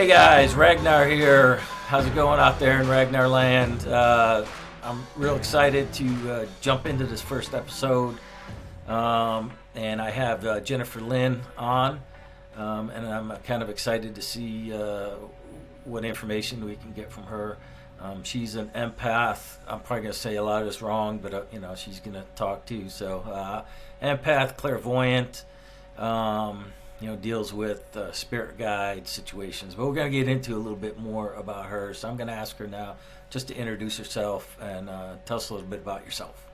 Hey guys, Ragnar here. How's it going out there in Ragnar land? I'm real excited to jump into this first episode. And I have Jennifer Lynn on. And I'm kind of excited to see what information we can get from her. She's an empath. I'm probably going to say a lot of this wrong, but she's going to talk too. So, empath, clairvoyant. Deals with spirit guide situations. But we're going to get into a little bit more about her. So I'm going to ask her now just to introduce herself and tell us a little bit about yourself.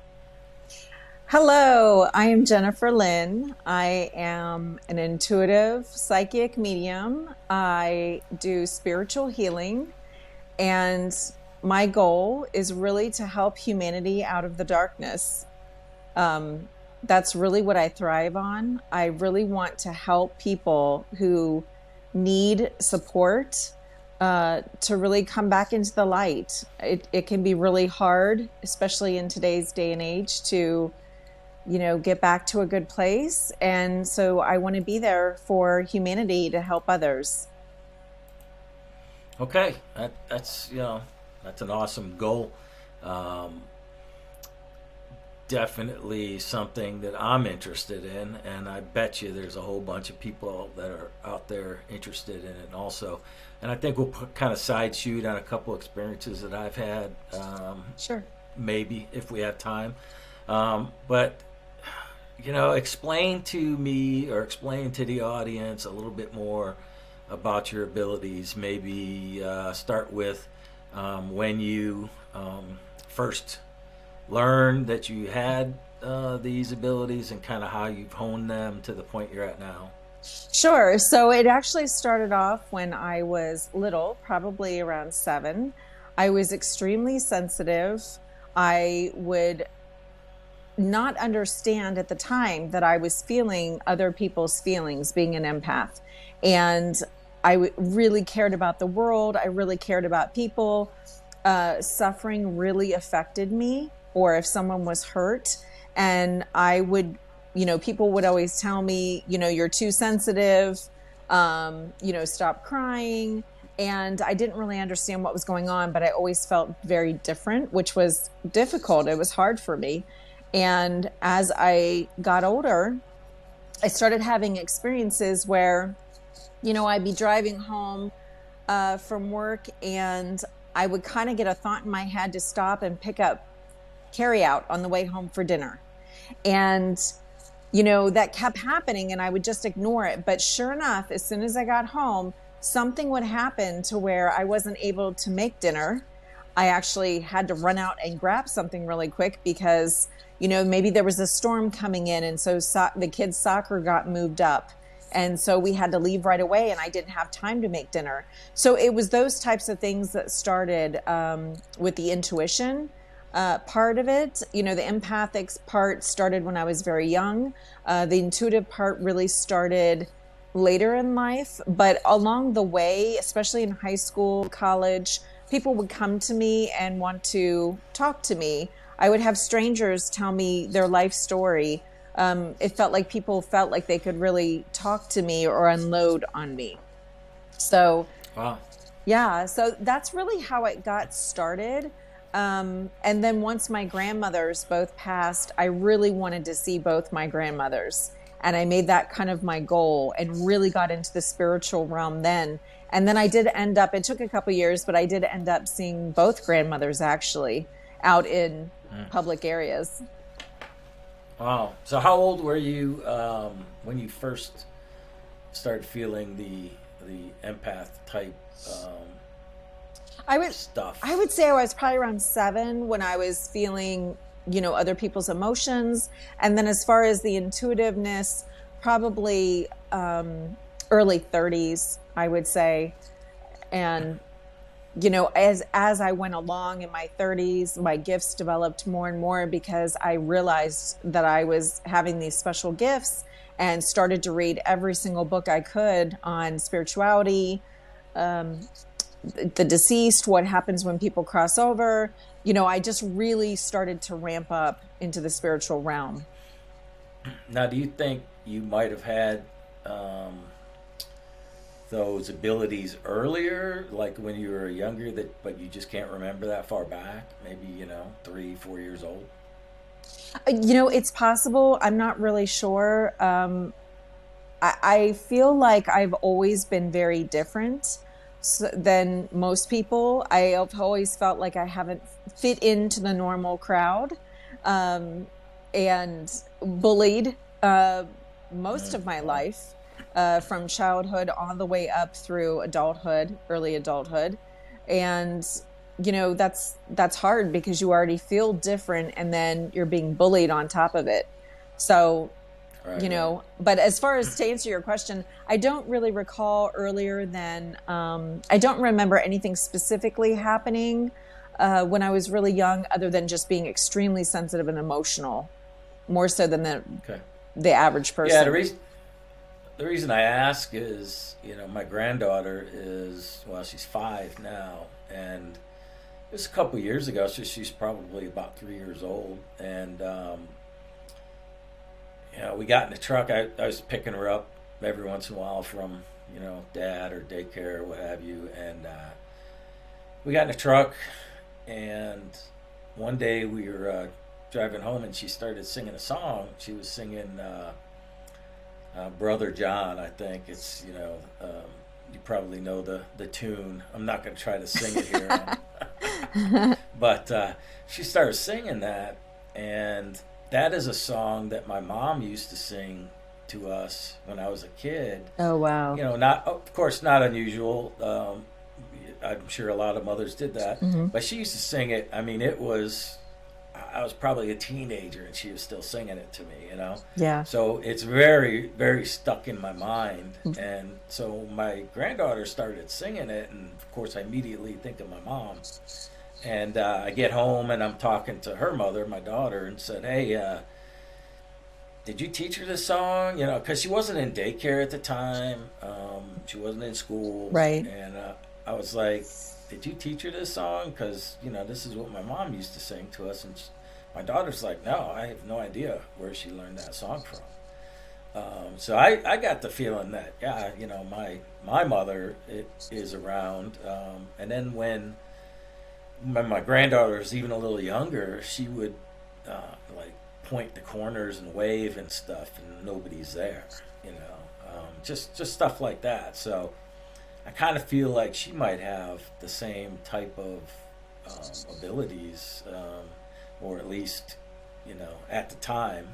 Hello, I am Jennifer Lynn. I am an intuitive psychic medium. I do spiritual healing, and my goal is really to help humanity out of the darkness. That's really what I thrive on. I really want to help people who need support to really come back into the light. It can be really hard, especially in today's day and age, to get back to a good place. And so I want to be there for humanity to help others. Okay, that's an awesome goal. Definitely something that I'm interested in, and I bet you there's a whole bunch of people that are out there interested in it also. And I think we'll kind of side shoot on a couple experiences that I've had. Sure. Maybe if we have time. But explain to me or explain to the audience a little bit more about your abilities. Maybe start with when you first learned that you had these abilities and kind of how you've honed them to the point you're at now. Sure. So it actually started off when I was little, probably around 7. I was extremely sensitive. I would not understand at the time that I was feeling other people's feelings, being an empath. And I really cared about the world. I really cared about people. Suffering really affected me, or if someone was hurt. And I would, people would always tell me, you're too sensitive, stop crying. And I didn't really understand what was going on, but I always felt very different, which was difficult. It was hard for me. And as I got older, I started having experiences where, I'd be driving home from work, and I would kind of get a thought in my head to stop and pick up carry out on the way home for dinner. And, that kept happening, and I would just ignore it. But sure enough, as soon as I got home, something would happen to where I wasn't able to make dinner. I actually had to run out and grab something really quick because, maybe there was a storm coming in. And so the kids' soccer got moved up. And so we had to leave right away, and I didn't have time to make dinner. So it was those types of things that started with the intuition part of it. The empathic part started when I was very young. The intuitive part really started later in life. But along the way, especially in high school, college, people would come to me and want to talk to me. I would have strangers tell me their life story. It felt like people felt like they could really talk to me or unload on me. So, Wow. Yeah, so that's really how it got started. And then once my grandmothers both passed, I really wanted to see both my grandmothers. And I made that kind of my goal and really got into the spiritual realm then. And then I did end up, it took a couple years, but I did end up seeing both grandmothers actually out in public areas. Wow. So how old were you when you first started feeling the empath type stuff? I would say I was probably around 7 when I was feeling, other people's emotions. And then as far as the intuitiveness, probably early 30s, I would say. And, as I went along in my 30s, my gifts developed more and more because I realized that I was having these special gifts and started to read every single book I could on spirituality, the deceased, what happens when people cross over. I just really started to ramp up into the spiritual realm. Now, do you think you might have had those abilities earlier, like when you were younger, but you just can't remember that far back? Maybe 3, 4 years old. It's possible. I'm not really sure. I feel like I've always been very different than most people. I have always felt like I haven't fit into the normal crowd, um, and bullied most of my Wow. life, from childhood all the way up through adulthood, early adulthood. And that's hard because you already feel different and then you're being bullied on top of it. So Right, right. but as far as to answer your question, I don't really recall earlier than, I don't remember anything specifically happening when I was really young, other than just being extremely sensitive and emotional, more so than Okay. the average Yeah, person. the reason I ask is, my granddaughter is, well, she's 5 now, and it was a couple years ago, so she's probably about 3 years old, and we got in the truck. I was picking her up every once in a while from, dad or daycare or what have you. And we got in the truck, and one day we were driving home, and she started singing a song. She was singing Brother John, I think. You probably know the tune. I'm not going to try to sing it here. But she started singing that, and that is a song that my mom used to sing to us when I was a kid. Oh, wow. Not, of course, not unusual. I'm sure a lot of mothers did that, Hmm. but she used to sing it. I mean, it was, I was probably a teenager and she was still singing it to me. Yeah. So it's very, very stuck in my mind. And so my granddaughter started singing it, and of course, I immediately think of my mom. And I get home and I'm talking to her mother, my daughter, and said, "Hey, did you teach her this song?" Because she wasn't in daycare at the time. She wasn't in school. Right. And I was like, "Did you teach her this song? Because, this is what my mom used to sing to us." And my daughter's like, "No, I have no idea where she learned that song from." So I got the feeling that, yeah, my mother is around. And then when my granddaughter was even a little younger, she would like point the corners and wave and stuff, and nobody's there. Just stuff like that. So I kind of feel like she might have the same type of abilities, or at least at the time.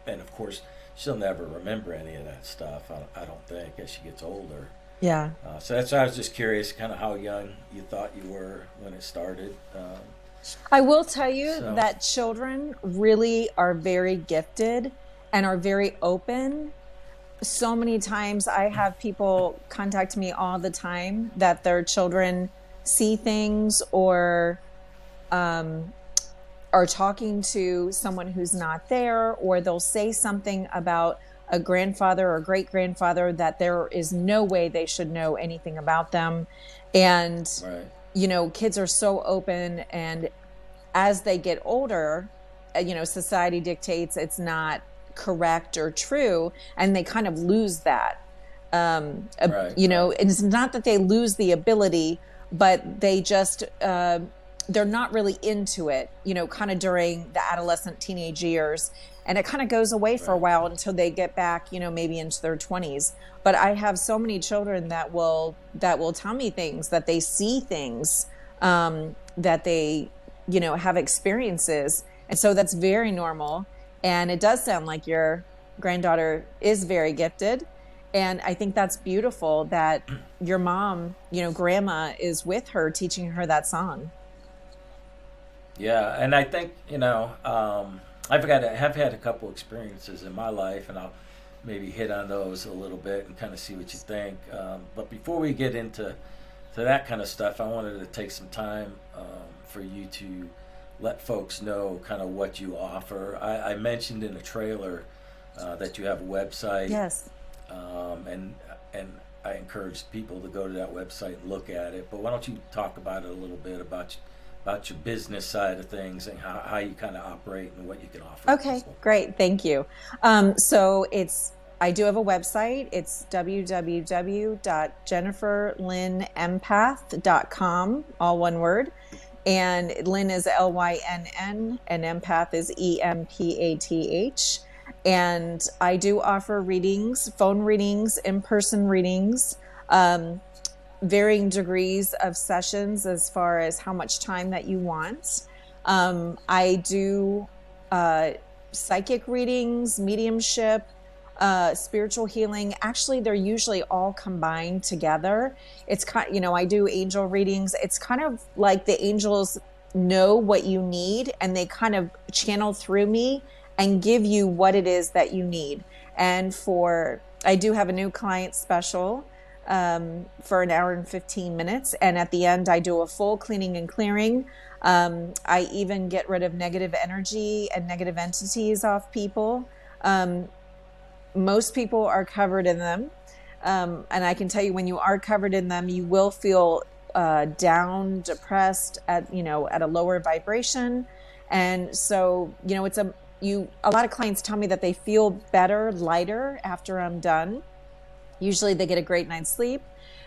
And of course, she'll never remember any of that stuff. I don't think, as she gets older. Yeah. So that's why I was just curious, kind of how young you thought you were when it started. I will tell you So that children really are very gifted and are very open. So many times I have people contact me all the time that their children see things, or um, are talking to someone who's not there, or they'll say something about a grandfather or great grandfather that there is no way they should know anything about them. And, right, kids are so open. And as they get older, society dictates it's not correct or true, and they kind of lose that. right, right, And it's not that they lose the ability, but they just, they're not really into it, kind of during the adolescent teenage years. And it kind of goes away for a right, while until they get back, maybe into their 20s. But I have so many children that will tell me things, that they see things, that they, have experiences. And so that's very normal. And it does sound like your granddaughter is very gifted. And I think that's beautiful that your mom, grandma, is with her teaching her that song. yeah. And I think have had a couple experiences in my life, and I'll maybe hit on those a little bit and kind of see what you think. But before we get into that kind of stuff, I wanted to take some time for you to let folks know kind of what you offer. I mentioned in the trailer that you have a website, Yes. and I encourage people to go to that website and look at it. But why don't you talk about it a little bit about your business side of things, and how you kind of operate and what you can offer Okay, people. great. Thank you. So it's I do have a website. It's www.jenniferlynnempath.com, all one word. And Lynn is Lynn, and empath is Empath. And I do offer readings, phone readings, in-person readings, varying degrees of sessions as far as how much time that you want. I do psychic readings, mediumship, spiritual healing. Actually, they're usually all combined together. It's kind, I do angel readings. It's kind of like the angels know what you need and they kind of channel through me and give you what it is that you need. And I do have a new client special for an hour and 15 minutes. And at the end, I do a full cleaning and clearing. I even get rid of negative energy and negative entities off people. Most people are covered in them. And I can tell you, when you are covered in them, you will feel down, depressed, at a lower vibration. And so, a lot of clients tell me that they feel better, lighter after I'm done. Usually they get a great night's sleep.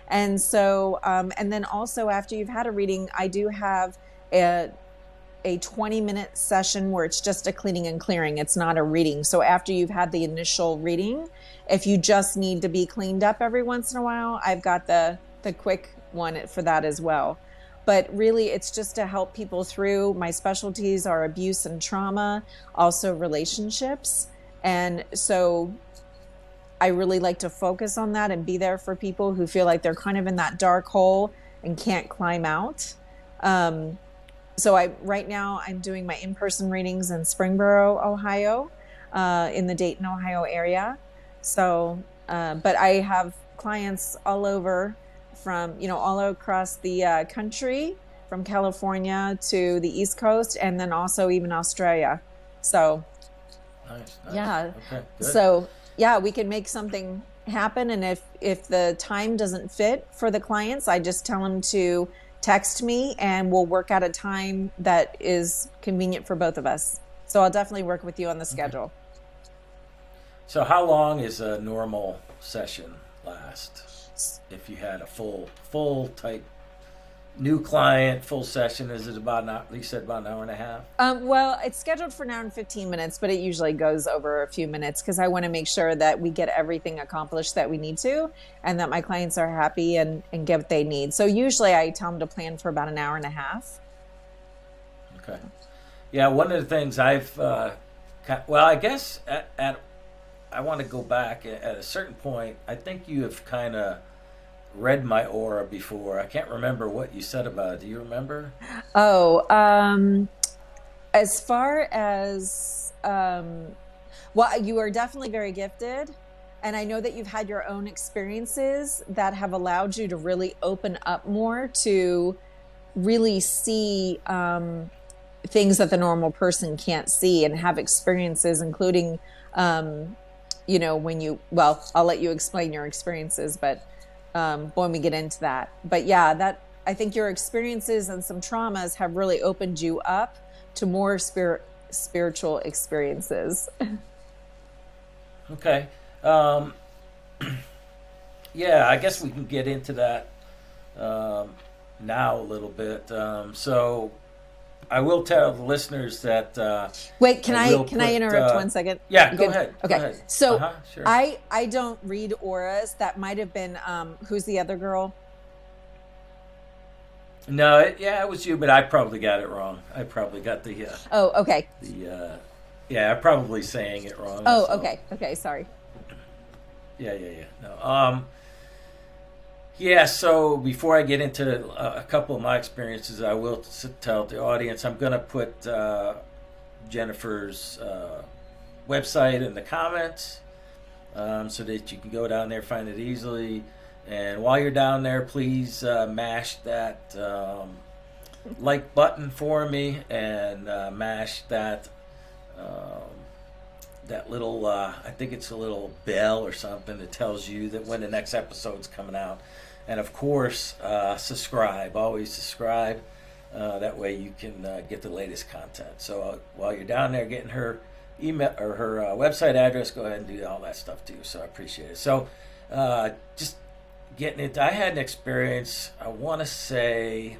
And so, and then also after you've had a reading, I do have a 20-minute session where it's just a cleaning and clearing. It's not a reading. So after you've had the initial reading, if you just need to be cleaned up every once in a while, I've got the quick one for that as well. But really, it's just to help people through. My specialties are abuse and trauma, also relationships. And so I really like to focus on that and be there for people who feel like they're kind of in that dark hole and can't climb out. So right now I'm doing my in-person readings in Springboro, Ohio, in the Dayton, Ohio area. So, but I have clients all over from, all across the country, from California to the East Coast, and then also even Australia. So, nice. Yeah. Okay, good. So, yeah, we can make something happen. And if the time doesn't fit for the clients, I just tell them to text me and we'll work out a time that is convenient for both of us. So I'll definitely work with you on the schedule. So how long is a normal session last? If you had a full type new client, full session, is it you said about an hour and a half? Well, it's scheduled for an hour and 15 minutes, but it usually goes over a few minutes because I want to make sure that we get everything accomplished that we need to and that my clients are happy and get what they need. So usually I tell them to plan for about an hour and a half. Okay. Yeah, one of the things I guess I want to go back at a certain point. I think you have kind of read my aura before. I can't remember what you said about it. Do you remember? Oh, as far as, you are definitely very gifted. And I know that you've had your own experiences that have allowed you to really open up more to really see things that the normal person can't see and have experiences, including, I'll let you explain your experiences, but when we get into that. But yeah, I think your experiences and some traumas have really opened you up to more spiritual experiences. Okay. Yeah, I guess we can get into that now a little bit. So I will tell the listeners that. Wait, can I interrupt 1 second? Yeah, go ahead. Okay, go ahead. So Sure. I don't read auras. That might have been who's the other girl? No, it was you, but I probably got it wrong. I probably got the. Oh, okay. I'm probably saying it wrong. Oh, so. Okay. Sorry. Yeah. No. Yeah, so before I get into a couple of my experiences, I will tell the audience I'm going to put Jennifer's website in the comments so that you can go down there, find it easily. And while you're down there, please mash that like button for me and mash that little, I think it's a little bell or something that tells you that when the next episode's coming out. And of course, subscribe. Always subscribe. That way you can get the latest content. So while you're down there getting her email or her website address, go ahead and do all that stuff too. So I appreciate it. So just getting it. I had an experience. I want to say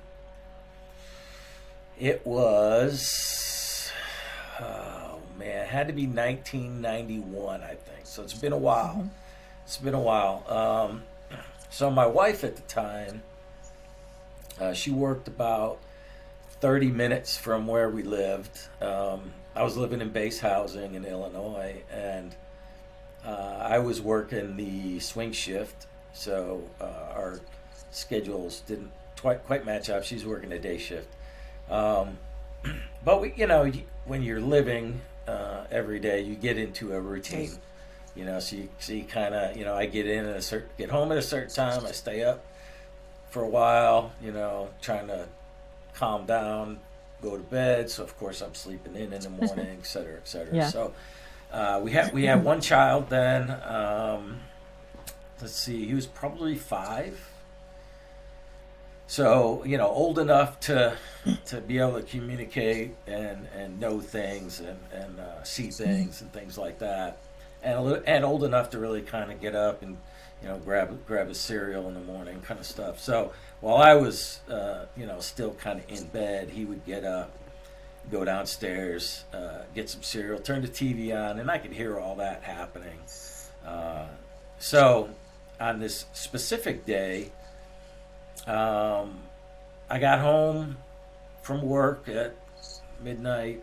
it was. Oh man, it had to be 1991, I think. So it's been a while. Mm-hmm. It's been a while. So my wife at the time, she worked about 30 minutes from where we lived. I was living in base housing in Illinois, and I was working the swing shift, so our schedules didn't quite match up. She's working a day shift. But when you're living every day, you get into a routine. So you kind of, I get home at a certain time. I stay up for a while, trying to calm down, go to bed. So of course I'm sleeping in the morning, et cetera, et cetera. Yeah. So we had one child then. Let's see, he was probably 5. So old enough to be able to communicate and know things and see things and things like that, and old enough to really kind of get up and grab a cereal in the morning kind of stuff. So while I was still kind of in bed, he would get up, go downstairs, get some cereal, turn the TV on, and I could hear all that happening. So on this specific day, I got home from work at midnight.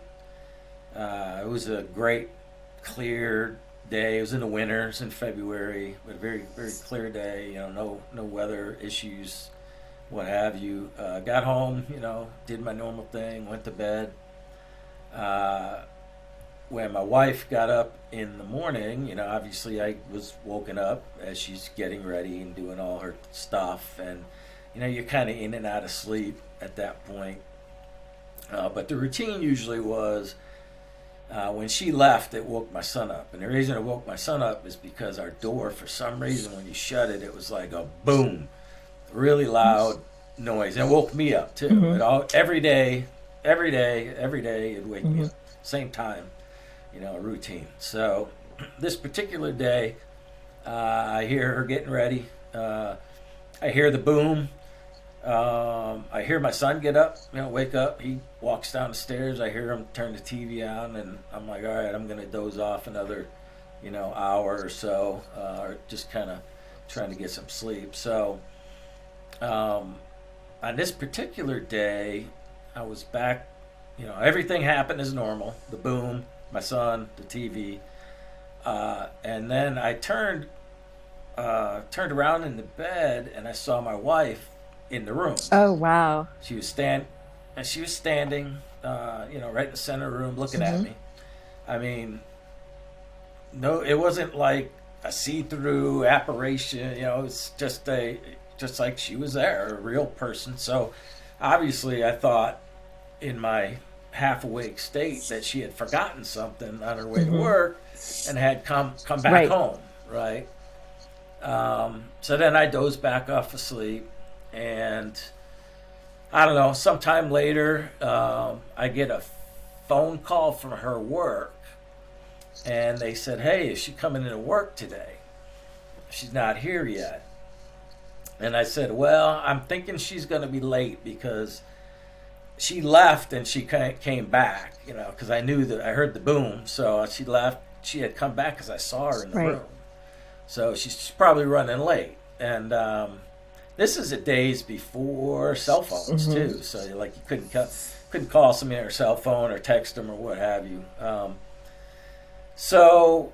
It was a great, clear day. It was in the winter. It was in February, but a very, very clear day. No weather issues, what have you. Got home, did my normal thing, went to bed. When my wife got up in the morning, obviously I was woken up as she's getting ready and doing all her stuff, and you're kind of in and out of sleep at that point. But the routine usually was when she left, it woke my son up. And the reason it woke my son up is because our door, for some reason, when you shut it, it was like a boom, really loud noise. And it woke me up too. Mm-hmm. Every day, it'd wake me up. Same time, a routine. So this particular day, I hear her getting ready. I hear the boom. I hear my son get up, wake up. He walks down the stairs. I hear him turn the TV on, and I'm like, all right, I'm going to doze off another, hour or so, or just kind of trying to get some sleep. So, on this particular day, I was back, everything happened as normal. The boom, my son, the TV. And then I turned around in the bed, and I saw my wife in the room. Oh, wow. She was standing, right in the center of the room, looking at me. I mean, no, it wasn't like a see-through apparition. It's just like she was there, a real person. So, obviously, I thought in my half-awake state that she had forgotten something on her way to work and had come back home, right? So then I dozed back off asleep, and I don't know, sometime later, I get a phone call from her work, and they said, hey, is she coming into work today? She's not here yet. And I said, well, I'm thinking she's going to be late because she left and she came back, because I knew that I heard the boom. So she left. She had come back because I saw her in the room. So she's probably running late. And this is the days before cell phones too. So you couldn't call somebody on her cell phone or text them or what have you. So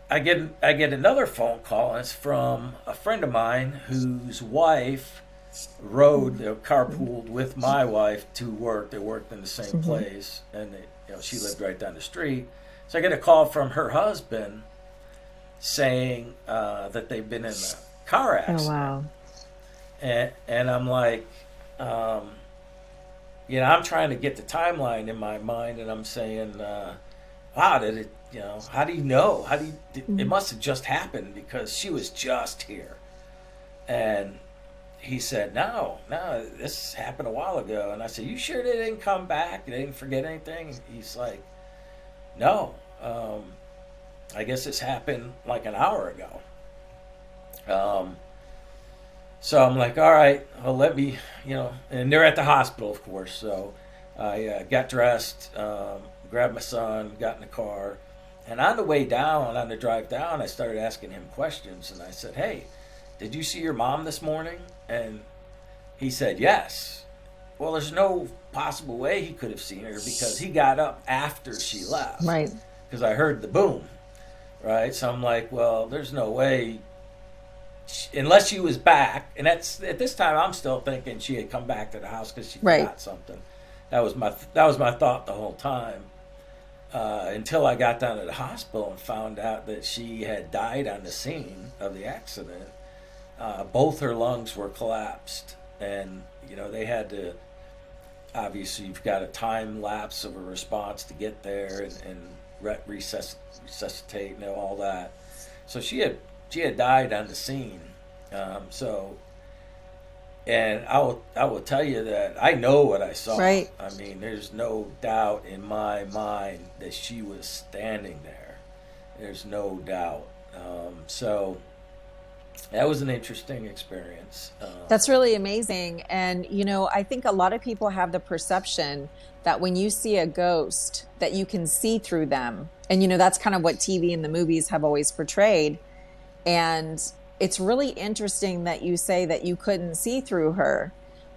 I get another phone call, and it's from a friend of mine whose wife carpooled with my wife to work. They worked in the same place, and she lived right down the street. So I get a call from her husband saying that they've been in a car accident. Oh, wow. And I'm like, I'm trying to get the timeline in my mind, and I'm saying, wow, did it, how do you know? It must have just happened because she was just here. And he said, no, this happened a while ago. And I said, you sure they didn't come back? They didn't forget anything? And he's like, no. I guess this happened like an hour ago. Um, so I'm like, all right, well, let me, and they're at the hospital, of course. So I got dressed, grabbed my son, got in the car. And on the way down, on the drive down, I started asking him questions. And I said, hey, did you see your mom this morning? And he said, yes. Well, there's no possible way he could have seen her because he got up after she left. Right. Because I heard the boom, right? So I'm like, well, there's no way, unless she was back. And that's at this time, I'm still thinking she had come back to the house because she Right. forgot something. That was my thought the whole time. Until I got down to the hospital and found out that she had died on the scene of the accident. Both her lungs were collapsed, and they had to. Obviously, you've got a time lapse of a response to get there and resuscitate and all that. So she had died on the scene. And I will tell you that I know what I saw. Right. I mean, there's no doubt in my mind that she was standing there. There's no doubt. So that was an interesting experience. That's really amazing. And, I think a lot of people have the perception that when you see a ghost, that you can see through them. And, that's kind of what TV and the movies have always portrayed. And it's really interesting that you say that you couldn't see through her,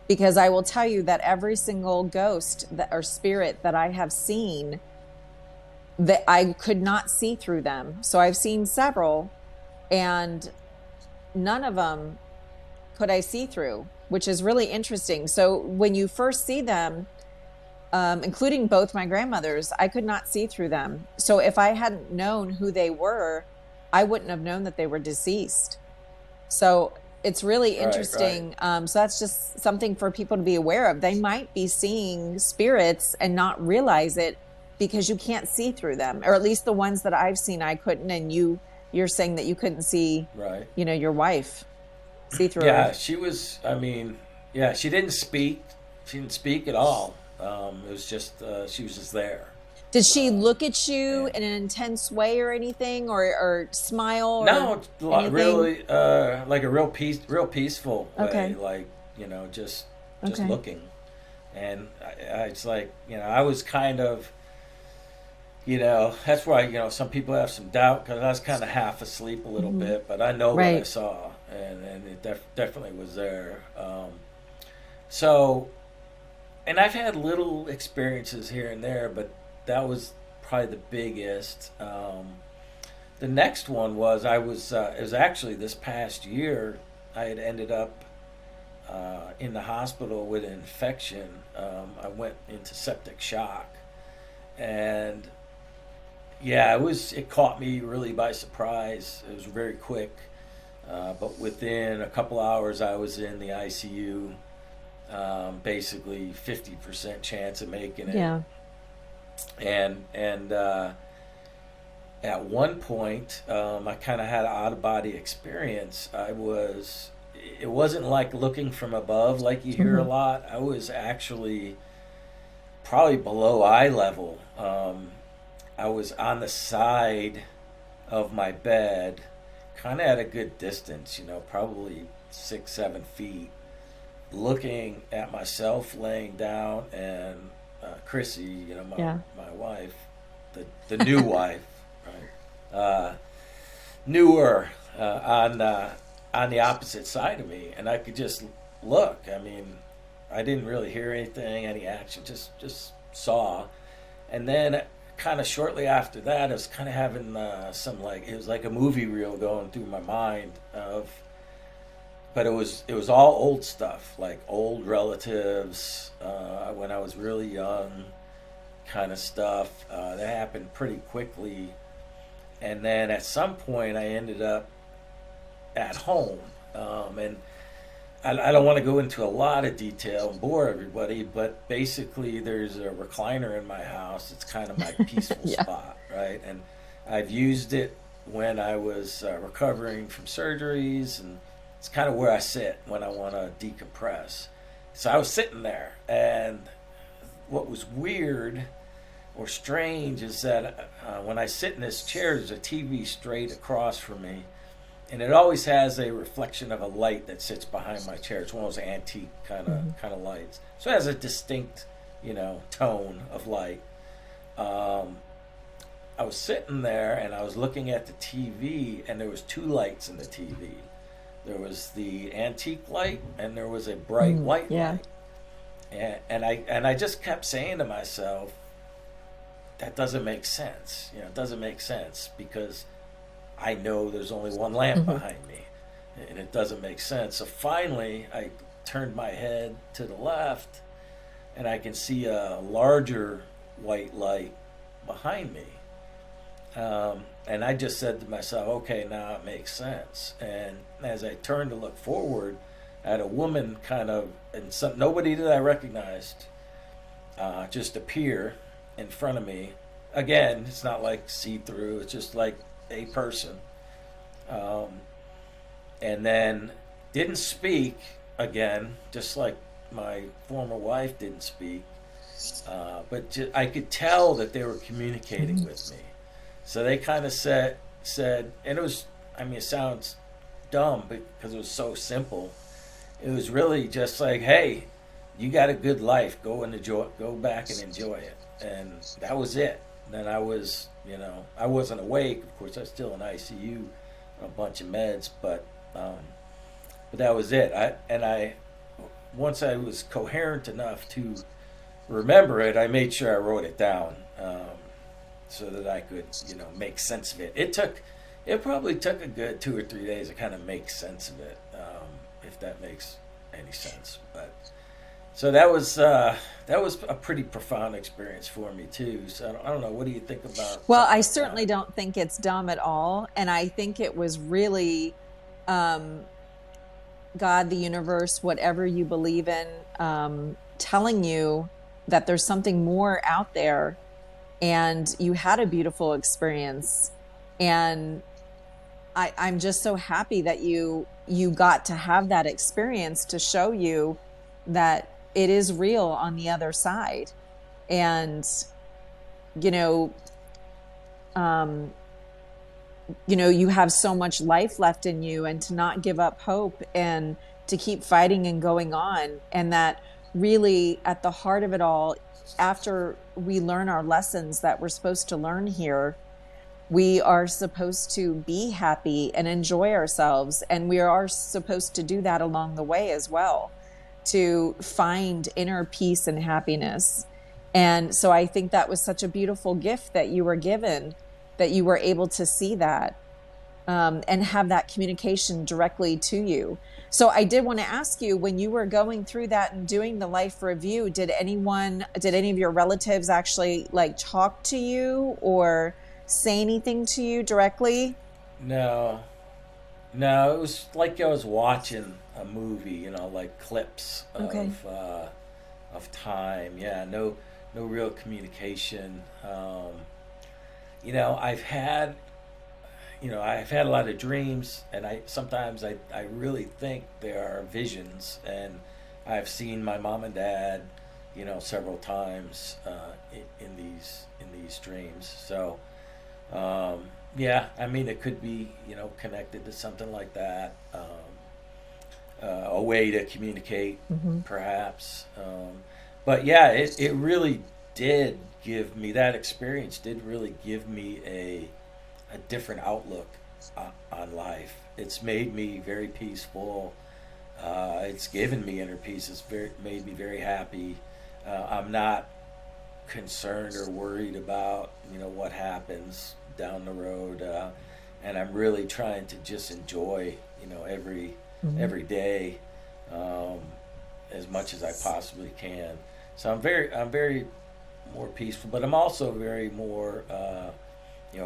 because I will tell you that every single ghost or spirit that I have seen, that I could not see through them. So I've seen several, and none of them could I see through, which is really interesting. So when you first see them, including both my grandmothers, I could not see through them. So if I hadn't known who they were, I wouldn't have known that they were deceased. So it's really interesting. Right. So that's just something for people to be aware of. They might be seeing spirits and not realize it because you can't see through them, or at least the ones that I've seen, I couldn't. And you're saying that you couldn't see, right? Your wife see through yeah, her. She was. I mean, yeah, she didn't speak. She didn't speak at all. It was just she was just there. Did she look at you in an intense way or anything, or smile? No, anything? really, like a real peaceful way. Like just looking, and it's like I was kind of, that's why some people have some doubt, because I was kind of half asleep a little bit, but I know what I saw, and it definitely was there. And I've had little experiences here and there, but that was probably the biggest. The next one was it was actually this past year. I had ended up in the hospital with an infection. I went into septic shock, and it caught me really by surprise. It was very quick, but within a couple hours I was in the ICU. Basically 50% chance of making it. Yeah. And at one point, I kind of had an out-of-body experience. It wasn't like looking from above like you hear a lot. I was actually probably below eye level. I was on the side of my bed, kind of at a good distance, probably 6-7 feet, looking at myself laying down, and Chrissy, my wife, the new wife, right, knew her on the opposite side of me, and I could just look. I mean, I didn't really hear anything, any action, just saw, and then kind of shortly after that, I was kind of having it was like a movie reel going through my mind of. But it was all old stuff, like old relatives, when I was really young, kind of stuff. That happened pretty quickly. And then at some point I ended up at home. And I don't want to go into a lot of detail and bore everybody, but basically there's a recliner in my house. It's kind of my peaceful spot, right? And I've used it when I was recovering from surgeries, and it's kind of where I sit when I want to decompress. So I was sitting there, and what was weird or strange is that when I sit in this chair, there's a TV straight across from me, and it always has a reflection of a light that sits behind my chair. It's one of those antique kind of lights, so it has a distinct, tone of light. I was sitting there and I was looking at the TV, and there was two lights in the TV. There was the antique light, and there was a bright white light. And I just kept saying to myself, that doesn't make sense. It doesn't make sense because I know there's only one lamp behind me, and it doesn't make sense. So finally, I turned my head to the left, and I can see a larger white light behind me. And I just said to myself, okay, now it makes sense. And as I turned to look forward, I had a woman nobody that I recognized just appear in front of me. Again, it's not like see-through, it's just like a person. And then didn't speak again, just like my former wife didn't speak. But I could tell that they were communicating with me. So they kind of said, and it was, it sounds dumb because it was so simple. It was really just like, hey, you got a good life. Go back and enjoy it. And that was it. Then I was, I wasn't awake. Of course, I was still in ICU, a bunch of meds, but that was it. Once I was coherent enough to remember it, I made sure I wrote it down. So that I could, make sense of it. It probably took a good 2 or 3 days to kind of make sense of it, if that makes any sense. But so that was a pretty profound experience for me too. So I don't know. What do you think about? Well, I certainly don't think it's dumb at all, and I think it was really God, the universe, whatever you believe in, telling you that there's something more out there. And you had a beautiful experience, and I'm just so happy that you got to have that experience to show you that it is real on the other side. And you have so much life left in you, and to not give up hope and to keep fighting and going on. And that really at the heart of it all, after we learn our lessons that we're supposed to learn here, we are supposed to be happy and enjoy ourselves. And we are supposed to do that along the way as well, to find inner peace and happiness. And so I think that was such a beautiful gift that you were given, that you were able to see that and have that communication directly to you. So I did want to ask you, when you were going through that and doing the life review, did any of your relatives actually talk to you or say anything to you directly? No, it was like I was watching a movie, like clips of time. Yeah, no real communication. I've had a lot of dreams, and sometimes I really think they are visions, and I've seen my mom and dad, several times in these dreams. So, it could be, connected to something like that, a way to communicate, perhaps. But yeah, it really did give me, that experience did really give me a different outlook on life. It's made me very peaceful. It's given me inner peace. It's made me very happy. I'm not concerned or worried about what happens down the road, and I'm really trying to just enjoy every day as much as I possibly can. So I'm very more peaceful, but I'm also very more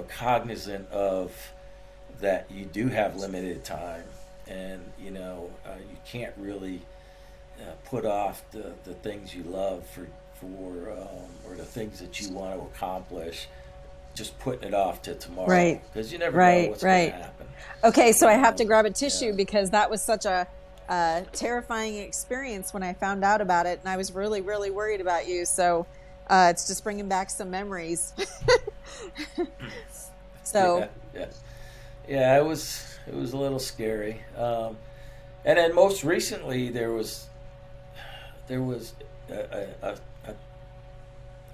cognizant of that you do have limited time, and you can't really put off the things you love for or the things that you want to accomplish, just putting it off to tomorrow, right? Because you never know what's going to happen. Okay, so I have to grab a tissue because that was such a terrifying experience when I found out about it, and I was really, really worried about you. So It's just bringing back some memories. So, Yeah, yeah, yeah. It was a little scary. And then most recently there was a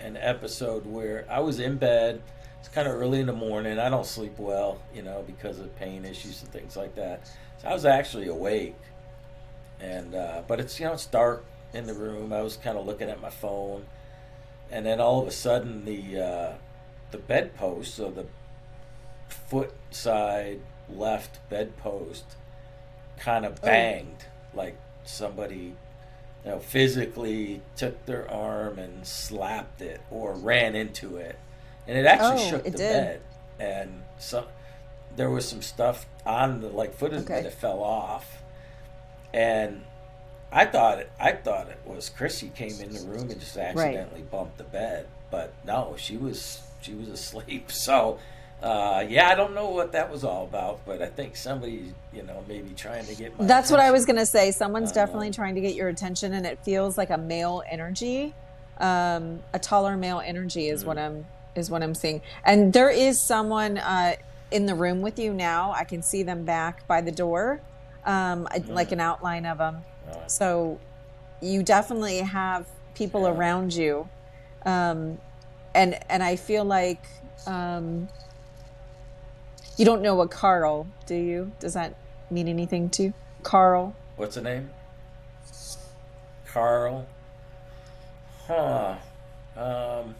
an episode where I was in bed. It's kind of early in the morning. I don't sleep well, because of pain issues and things like that. So I was actually awake, and but it's dark in the room. I was kind of looking at my phone, and then all of a sudden the bedpost, so the foot side left bedpost, kind of oh, banged, like somebody physically took their arm and slapped it or ran into it, and it actually oh, shook it the did. bed, and there was some stuff on the like foot of the bed Okay. that fell off, and I thought it was Chrissy came in the room and just Right. accidentally bumped the bed, but no, she was asleep. So, yeah, I don't know what that was all about, but I think somebody, maybe trying to get my That's what I was attention. going to say. Someone's definitely Um, trying to get your attention, and it feels like a male energy. A taller male energy mm, is what I'm seeing. And there is someone in the room with you now. I can see them back by the door, like mm, an outline of them. uh, So you definitely have people yeah. around you. Um, and I feel like you don't know what Carl, do you? Does that mean anything to you? Carl? What's the name? Carl. Huh. Um,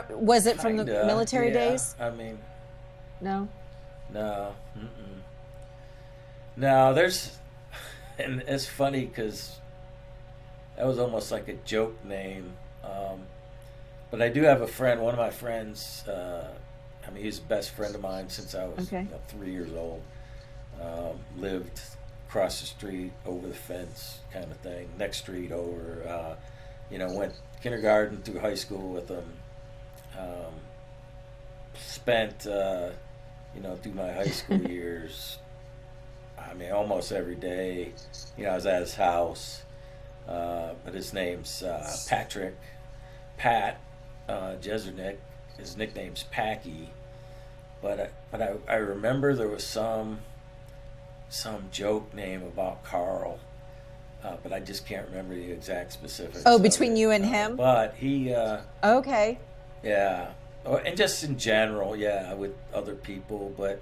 Was it from the Kinda. military Yeah. days? I mean, No. no. Mm-mm. No, there's, and it's funny because that was almost like a joke name. Um, but I do have a friend. One of my friends. I mean, he's the best friend of mine since I was Okay. 3 years old. Lived across the street, over the fence, kind of thing. Next street over. Went kindergarten through high school with him. Um, Spent, through my high school years. I mean, almost every day. I was at his house. But his name's Patrick, Pat Jesernick. His nickname's Packy. But I remember there was some joke name about Carl, but I just can't remember the exact Oh, specifics of between it. you and him? But he, Okay. yeah, and just in general, yeah, with other people. But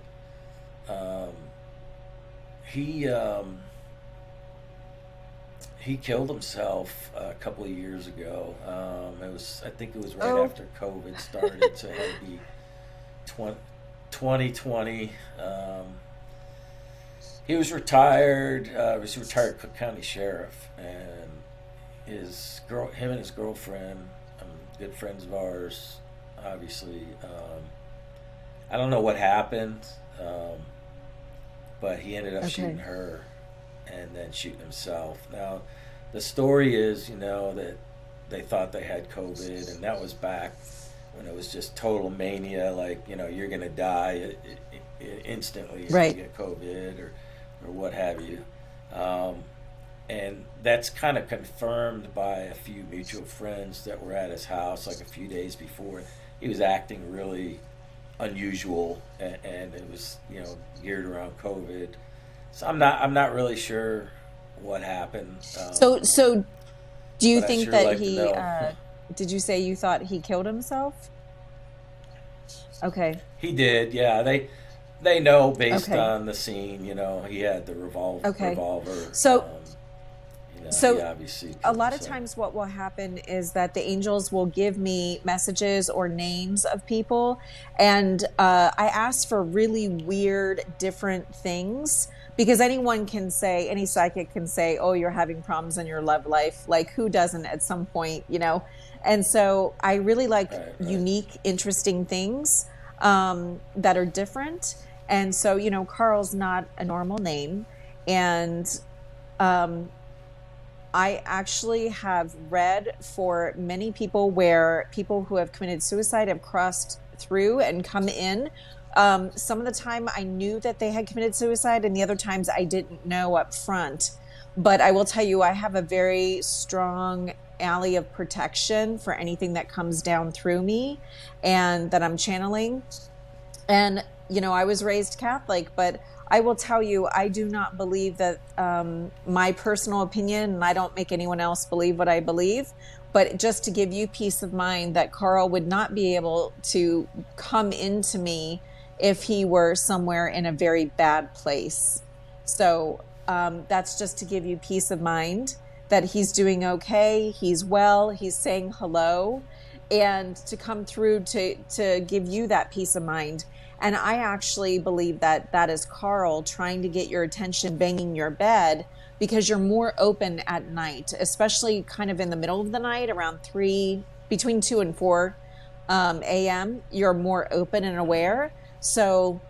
um, he he killed himself a couple of years ago. I think it was right Oh, after COVID started, so it had to be 2020. He was retired. He was a retired Cook County sheriff, and him and his girlfriend, good friends of ours. Obviously, I don't know what happened, um, but he ended up shooting okay. her, and then shooting himself. Now, the story is, that they thought they had COVID, and that was back when it was just total mania. Like, you're gonna die instantly if you Right. get COVID or what have you. Um, and that's kind of confirmed by a few mutual friends that were at his house like a few days before. He was acting really unusual, and it was geared around COVID. So I'm not really sure what happened, So do you but I think sure that like to he know. did you say you thought he killed himself? Okay. He did, yeah. They know based Okay. on the scene. He had the Okay. revolver. So He so obviously a killed lot of himself. times what will happen is that the angels will give me messages or names of people, and I ask for really weird different things, because anyone can say, any psychic can say, oh, you're having problems in your love life, like who doesn't at some point. And so I really like Right, right. unique, interesting things that are different. And so Carl's not a normal name. And um, I actually have read for many people where people who have committed suicide have crossed through and come in. Some of the time I knew that they had committed suicide, and the other times I didn't know up front. But I will tell you, I have a very strong alley of protection for anything that comes down through me and that I'm channeling. And, I was raised Catholic, but I will tell you, I do not believe that my personal opinion, and I don't make anyone else believe what I believe, but just to give you peace of mind that Carl would not be able to come into me if he were somewhere in a very bad place. So that's just to give you peace of mind that he's doing okay, he's well, he's saying hello, and to come through to give you that peace of mind. And I actually believe that that is Carl trying to get your attention, banging your bed, because you're more open at night, especially kind of in the middle of the night around between 2 and 4 a.m. You're more open and aware. So,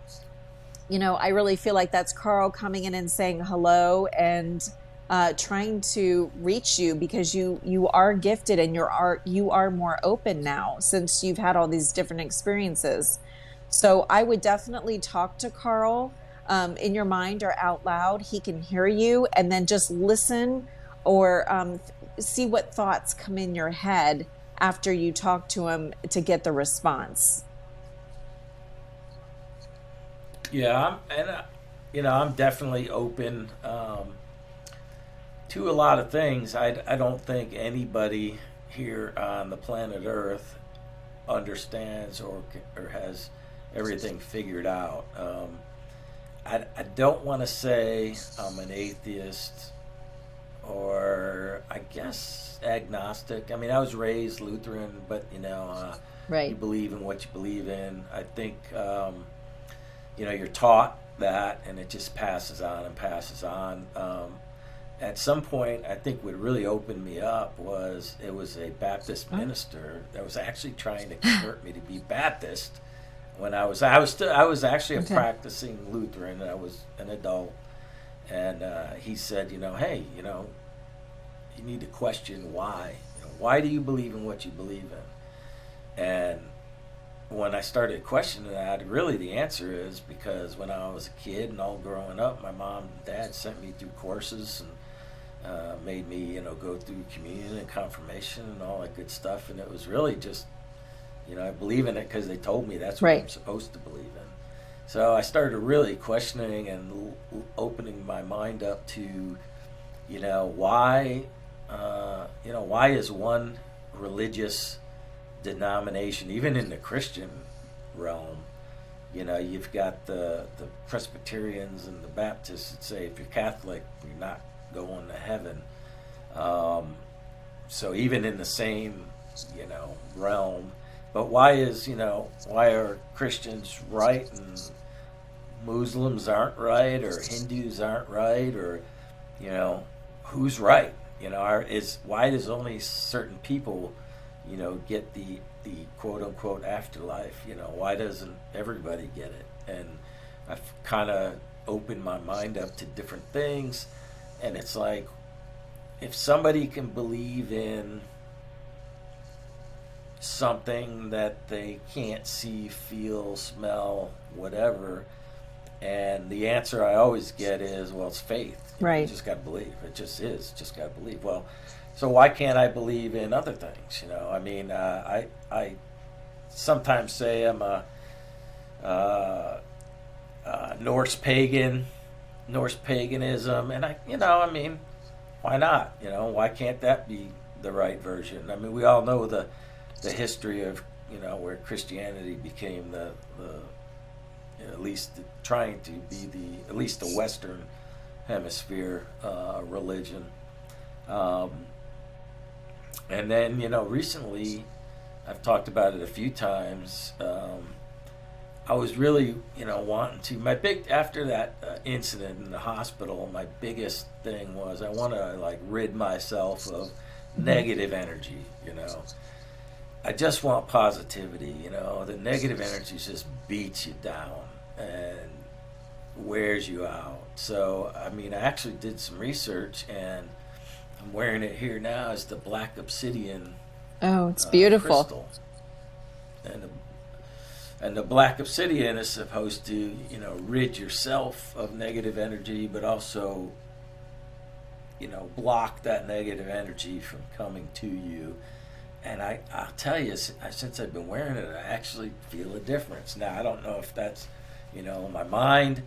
I really feel like that's Carl coming in and saying hello and trying to reach you, because you are gifted and you are more open now since you've had all these different experiences. So I would definitely talk to Carl in your mind or out loud. He can hear you, and then just listen or see what thoughts come in your head after you talk to him to get the response. Yeah, I'm definitely open to a lot of things. I don't think anybody here on the planet Earth understands or has everything figured out. I don't want to say I'm an atheist, or I guess agnostic. I mean, I was raised Lutheran, but you Right. believe in what you believe in. I think you're taught that, and it just passes on and passes on. At some point, I think what really opened me up was it was a Baptist minister that was actually trying to convert me to be Baptist. When I was actually a Okay. practicing Lutheran. I was an adult, and he said, hey, you need to question why. Why do you believe in what you believe in? And when I started questioning that, really the answer is because when I was a kid and all growing up, my mom and dad sent me through courses and made me, go through communion and confirmation and all that good stuff. And it was really just, I believe in it because they told me that's what I'm Right. supposed to believe in. So I started really questioning and opening my mind up to, why, why is one religious denomination, even in the Christian realm, you've got the Presbyterians and the Baptists that say if you're Catholic, you're not going to heaven. So even in the same, realm, but why are Christians right and Muslims aren't right, or Hindus aren't right, or who's right? Why does only certain people get the quote unquote afterlife? Why doesn't everybody get it? And I've kind of opened my mind up to different things, and it's like if somebody can believe in something that they can't see, feel, smell, whatever, and the answer I always get is, well, it's faith. You Right. just got to believe. It just is. Just got to believe. Well, so why can't I believe in other things? I mean, I sometimes say I'm a Norse pagan, Norse paganism, and I mean, why not? Why can't that be the right version? I mean, we all know the history of where Christianity became the at least trying to be at least the Western hemisphere religion. And then, recently, I've talked about it a few times. I was really, wanting to. After that incident in the hospital, my biggest thing was I want to, like, rid myself of negative energy, I just want positivity, The negative energy just beats you down and wears you out. So, I mean, I actually did some research, and I'm wearing it here now as the black obsidian Oh, it's beautiful. crystal. And the black obsidian is supposed to, rid yourself of negative energy, but also block that negative energy from coming to you. And I'll tell you, since I've been wearing it, I actually feel a difference. Now, I don't know if that's, my mind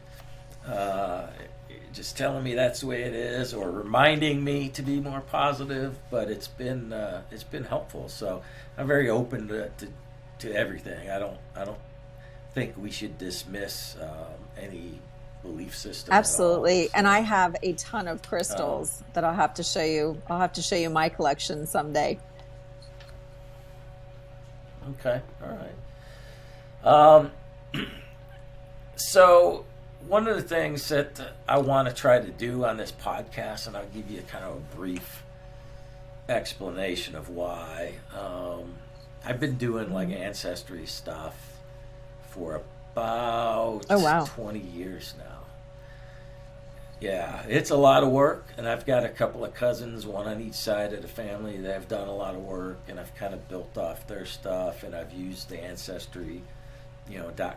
just telling me that's the way it is, or reminding me to be more positive. But it's been helpful. So I'm very open to everything. I don't think we should dismiss any belief system. Absolutely. So, and I have a ton of crystals that I'll have to show you. I'll have to show you my collection someday. Okay, all right. So one of the things that I want to try to do on this podcast, and I'll give you kind of a brief explanation of why. I've been doing like Ancestry stuff for about 20 years now. Yeah, it's a lot of work, and I've got a couple of cousins, one on each side of the family, that have done a lot of work, and I've kind of built off their stuff, and I've used the Ancestry,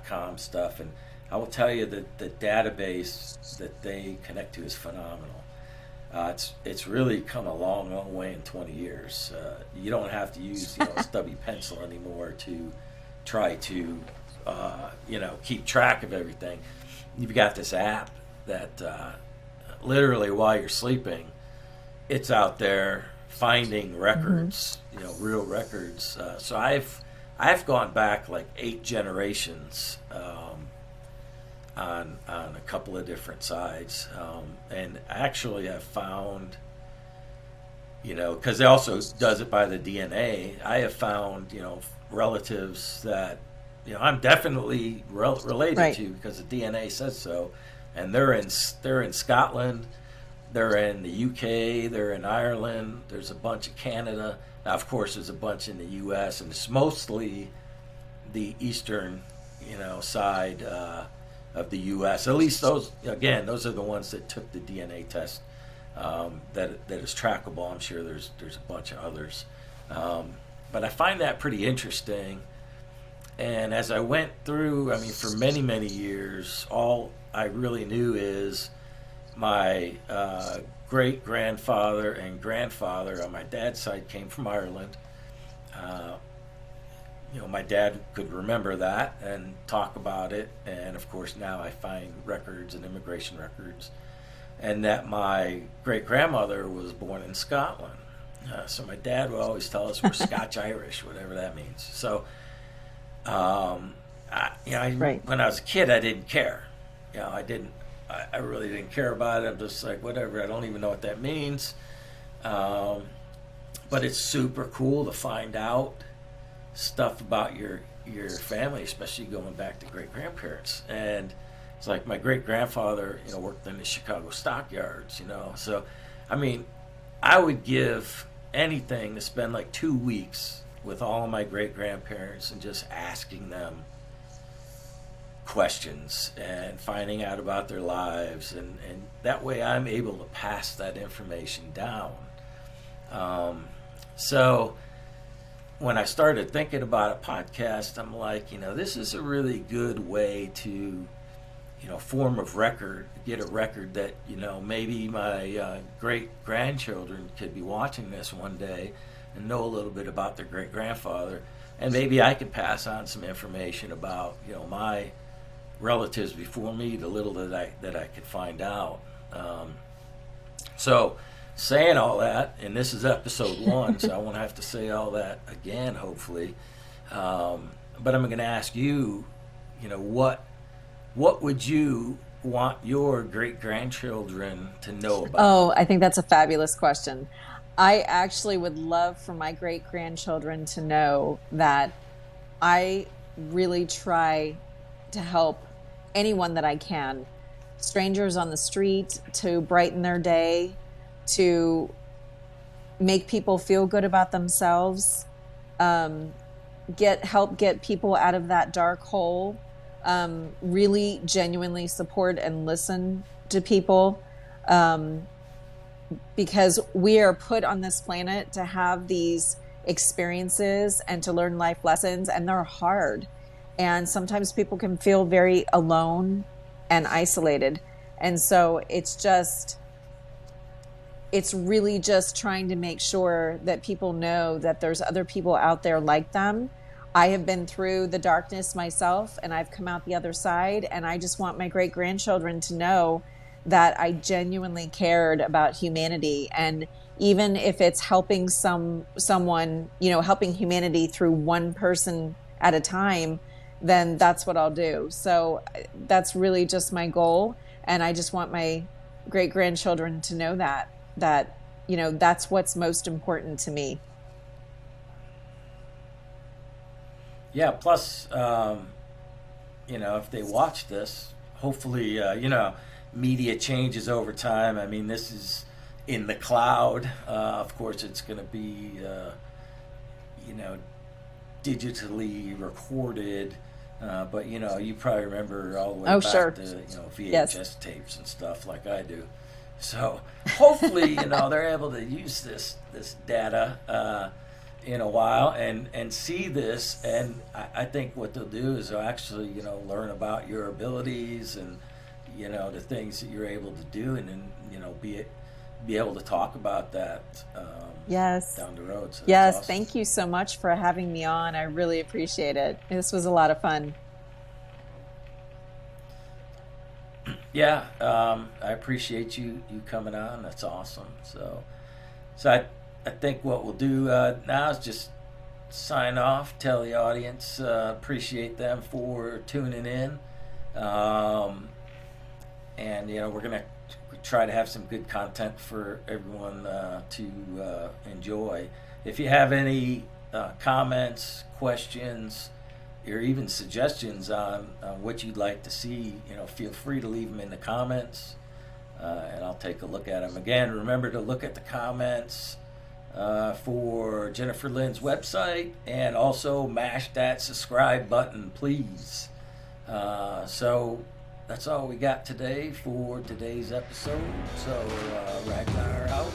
.com stuff, and I will tell you that the database that they connect to is phenomenal. It's really come a long, long way in 20 years. You don't have to use a stubby pencil anymore to try to keep track of everything. You've got this app that literally while you're sleeping, it's out there finding records, real records. So I've gone back like 8 generations on a couple of different sides, and actually I've found, because it also does it by the DNA. I have found relatives that I'm definitely related to because the DNA says so. And they're in Scotland, they're in the UK, they're in Ireland. There's a bunch in Canada. Now, of course, there's a bunch in the U.S. and it's mostly the eastern, side of the U.S. At least those are the ones that took the DNA test. That is trackable. I'm sure there's a bunch of others, but I find that pretty interesting. And as I went through, for many, many years, all I really knew is my great-grandfather and grandfather on my dad's side came from Ireland. My dad could remember that and talk about it. And, of course, now I find records and immigration records. And that my great-grandmother was born in Scotland. So my dad would always tell us we're Scotch-Irish, whatever that means. So, when I was a kid, I didn't care. I really didn't care about it. I'm just like, whatever. I don't even know what that means. But it's super cool to find out stuff about your family, especially going back to great grandparents. And it's like my great grandfather, worked in the Chicago stockyards. So, I would give anything to spend like 2 weeks with all of my great grandparents and just asking them questions and finding out about their lives, and that way I'm able to pass that information down. So when I started thinking about a podcast, I'm like, this is a really good way to, form of record, get a record that, maybe my great grandchildren could be watching this one day and know a little bit about their great grandfather, and maybe I could pass on some information about, my relatives before me, the little that I could find out. So saying all that, and this is episode 1, so I won't have to say all that again, hopefully. But I'm going to ask you, what would you want your great-grandchildren to know about? Oh, I think that's a fabulous question. I actually would love for my great-grandchildren to know that I really try to help anyone that I can. Strangers on the street, to brighten their day, to make people feel good about themselves, help get people out of that dark hole, really genuinely support and listen to people, because we are put on this planet to have these experiences and to learn life lessons, and they're hard. And sometimes people can feel very alone and isolated. And so it's just it's really just trying to make sure that people know that there's other people out there like them. I have been through the darkness myself and I've come out the other side. And I just want my great grandchildren to know that I genuinely cared about humanity. And even if it's helping someone, helping humanity through one person at a time, then that's what I'll do. So that's really just my goal. And I just want my great grandchildren to know that that's what's most important to me. Yeah. Plus, if they watch this, hopefully, media changes over time. I mean, this is in the cloud. Of course, it's going to be, digitally recorded. But you probably remember all the way Oh, back sure. to VHS Yes. tapes and stuff like I do. So hopefully, they're able to use this data in a while and see this. And I think what they'll do is they'll actually learn about your abilities and the things that you're able to do, and then be able to talk about that Yes. down the road. So that's Yes. awesome. Thank you so much for having me on. I really appreciate it. This was a lot of fun. Yeah, I appreciate you coming on. That's awesome. So I think what we'll do now is just sign off. Tell the audience appreciate them for tuning in, and we're gonna try to have some good content for everyone to enjoy. If you have any comments, questions, or even suggestions on what you'd like to see, feel free to leave them in the comments, and I'll take a look at them. Again, remember to look at the comments for Jennifer Lynn's website, and also mash that subscribe button, please. So that's all we got today for today's episode. So Ragnar out.